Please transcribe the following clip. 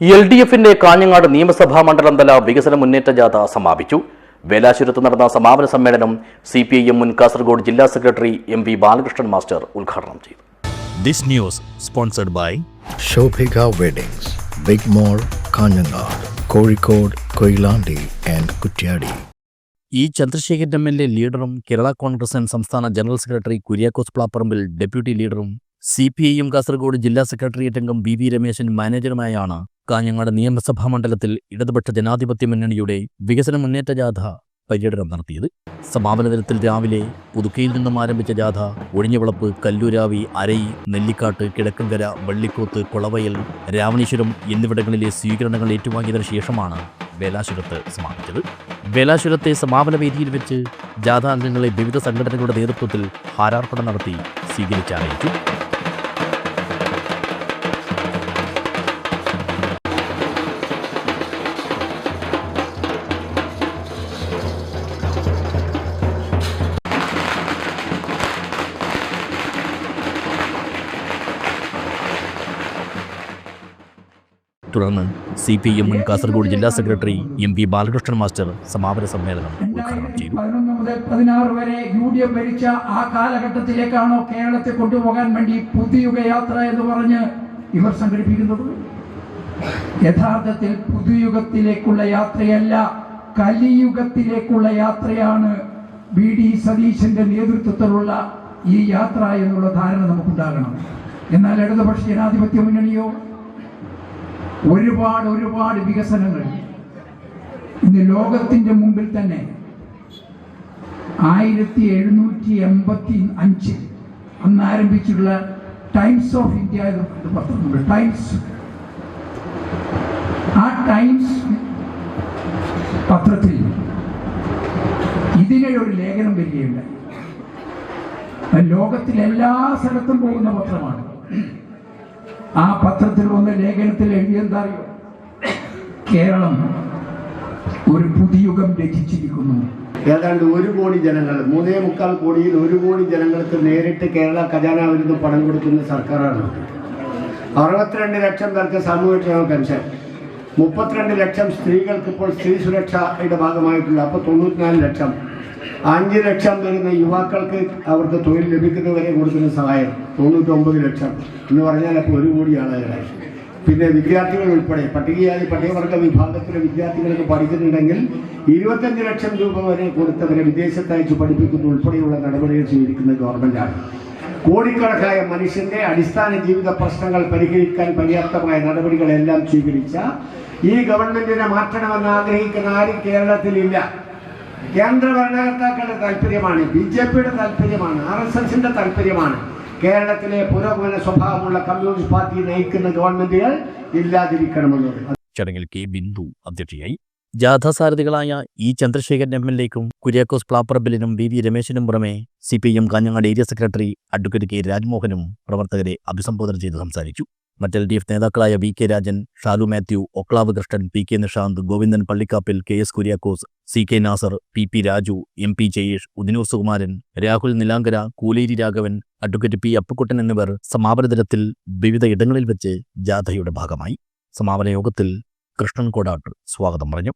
LDFിന്റെ കാഞ്ഞങ്ങാട് നിയമസഭാ മണ്ഡലംതല വികസന മുന്നേറ്റ ജാഥ സമാപിച്ചു. വേലാശ്വരത്ത് നടന്ന സമാപന സമ്മേളനം CPIM മുൻ കാസർഗോഡ് ജില്ലാ സെക്രട്ടറി MV ബാലകൃഷ്ണൻ മാസ്റ്റർ ഉദ്ഘാടനം ചെയ്തു. This news sponsored by Shobhika Weddings, Big Mall, Kanjangad, Kozhikode, Koilandi and Kutyadi. E. Chandrasekharan MLA ലീഡറും കേരള കോൺഗ്രസ് എം സംസ്ഥാന general secretary Kuriakose Plapparambil deputy ലീഡറും CPIM കാസർഗോഡ് ജില്ലാ സെക്രട്ടേറിയറ്റ് അംഗം BV രമേശൻ മാനേജറുമായാണ് കാഞ്ഞങ്ങാട് നിയമസഭാ മണ്ഡലത്തിൽ ഇടതുപക്ഷ ജനാധിപത്യ മുന്നണിയുടെ വികസന മുന്നേറ്റ ജാഥ പര്യടനം നടത്തിയത്. സമാപന ദിനത്തിൽ രാവിലെ പുതുക്കയിൽ നിന്നും ആരംഭിച്ച ജാഥ ഒഴിഞ്ഞവിളപ്പ്, കല്ലൂരാവി, അരൈ, നെല്ലിക്കാട്ട്, കിഴക്കങ്കര, വള്ളിക്കോത്ത്, കൊളവയൽ, രാവണീശ്വരം എന്നിവിടങ്ങളിലെ സ്വീകരണങ്ങൾ ഏറ്റുവാങ്ങിയതിനു ശേഷമാണ് വേലാശ്വരത്ത് സമാപിച്ചത്. വേലാശ്വരത്തെ സമാപന വേദിയിൽ വെച്ച് ജാഥ അംഗങ്ങളെ വിവിധ സംഘടനകളുടെ നേതൃത്വത്തിൽ ഹാരാർപ്പണം നടത്തി സ്വീകരിച്ചാരയിച്ചു. തുടർന്ന് CPIM മുൻ കാസർഗോഡ് ജില്ലാ സെക്രട്ടറി MV ബാലകൃഷ്ണൻ മാസ്റ്റർ സമാപന സമ്മേളനം ഉദ്ഘാടനം ചെയ്തു. 11 മുതൽ 16 വരെ UDF ഭരിച്ച ആ കാലഘട്ടത്തിലേക്കാണോ കേരളത്തെ കൊണ്ടുപോകാൻ വേണ്ടി പുതുയുഗ യാത്ര എന്ന് പറഞ്ഞ് ഇവർ സംഘടിപ്പിക്കുന്നത്? യഥാർത്ഥത്തിൽ പുതുയുഗത്തിലേക്കുള്ള യാത്രയല്ല, കലിയുഗത്തിലേക്കുള്ള യാത്രയാണ് BD സതീശന്റെ നേതൃത്വത്തിലുള്ള ഈ യാത്ര എന്നുള്ള ധാരണ നമുക്കുണ്ടാകണം. എന്നാൽ ഇടതുപക്ഷ ജനാധിപത്യ മുന്നണിയോ ഒരുപാട് വികസനങ്ങൾ ഇന്ന് ലോകത്തിന്റെ മുമ്പിൽ തന്നെ 1785 അന്ന് ആരംഭിച്ചിട്ടുള്ള ടൈംസ് ഓഫ് ഇന്ത്യ പത്രമുണ്ട്. ടൈംസ് പത്രത്തിൽ ഇതിനെ ഒരു ലേഖനം വരികയുണ്ടായി. ലോകത്തിലെ എല്ലാ സ്ഥലത്തും പോകുന്ന പത്രമാണ്. ആ പത്രത്തിൽ വന്ന ലേഖനത്തിൽ എഴുതിയെന്താ അറിയോ? കേരളം ഒരു പുതുയുഗം രചിച്ചിരിക്കുന്നു. ഏതാണ്ട് 1 കോടി ജനങ്ങൾ, 3.25 കോടിയിൽ 1 കോടി ജനങ്ങൾക്ക് നേരിട്ട് കേരള ഖജാനാവിൽ നിന്ന് പണം കൊടുക്കുന്ന സർക്കാരാണ്. 62 ലക്ഷം പേർക്ക് സാമൂഹ്യക്ഷേമ പെൻഷൻ, 32 ലക്ഷം സ്ത്രീകൾക്ക് ഇപ്പോൾ സ്ത്രീ സുരക്ഷയുടെ ഭാഗമായിട്ടുള്ള, അപ്പോൾ 94 ലക്ഷം, 5 ലക്ഷം വരുന്ന യുവാക്കൾക്ക് അവർക്ക് തൊഴിൽ ലഭിക്കുന്നവരെ കൊടുക്കുന്ന സഹായം 99 ലക്ഷം എന്ന് പറഞ്ഞാൽ അപ്പോൾ 1 കോടി ആളുകളായി. പിന്നെ വിദ്യാർത്ഥികൾ ഉൾപ്പെടെ പട്ടികജാതി പട്ടികവർഗ വിഭാഗത്തിലെ വിദ്യാർത്ഥികൾക്ക് പഠിക്കുന്നുണ്ടെങ്കിൽ 25 ലക്ഷം രൂപ വരെ കൊടുത്തവരെ വിദേശത്തയച്ച് പഠിപ്പിക്കുന്ന ഉൾപ്പെടെയുള്ള നടപടികൾ സ്വീകരിക്കുന്ന ഗവൺമെൻറ്റാണ്. കോടിക്കണക്കായ മനുഷ്യന്റെ അടിസ്ഥാന ജീവിത പ്രശ്നങ്ങൾ പരിഹരിക്കാൻ പര്യാപ്തമായ നടപടികളെല്ലാം സ്വീകരിച്ച ഈ ഗവൺമെന്റിനെ മാറ്റണമെന്ന് ആഗ്രഹിക്കുന്ന ആരും കേരളത്തിലില്ല. കേന്ദ്ര ഭരണകർത്താക്കളുടെ താല്പര്യമാണ്, BJPയുടെ താല്പര്യമാണ്, RSSന്റെ താല്പര്യമാണ് കേരളത്തിലെ പുരോഗമന സ്വഭാവമുള്ള കമ്മ്യൂണിസ്റ്റ് പാർട്ടി നയിക്കുന്ന ഗവൺമെന്റുകൾ ഇല്ലാതിരിക്കണമെന്നത്. ചടങ്ങിൽ K. ബിന്ദു അധ്യക്ഷയായി. ജാഥാസാരഥികളായ E. ചന്ദ്രശേഖരൻ MLAക്കും കുര്യാക്കോസ് പ്ലാപ്പറമ്പിലിനും BV രമേശനും പുറമെ CPIM Kanhangad area secretary advocate K. രാജ്മോഹനും പ്രവർത്തകരെ അഭിസംബോധന ചെയ്ത് സംസാരിച്ചു. മറ്റ് LDF നേതാക്കളായ VK Rajan, Shalu Mathew, Oklav Krishnan, PK Nishanth, Govindan Pallikkappil, KS Kuriakose, CK Nasar, PP Raju, MP Jayesh, Udinur Sukumaran, Rahul Nilankara, Kooleri Raghavan, advocate P. Appukuttan എന്നിവർ സമാപന ദിനത്തിൽ വിവിധ ഇടങ്ങളിൽ വെച്ച് ജാഥയുടെ ഭാഗമായി. സമാപന യോഗത്തിൽ കൃഷ്ണൻ കോടാട്ട് സ്വാഗതം പറഞ്ഞു.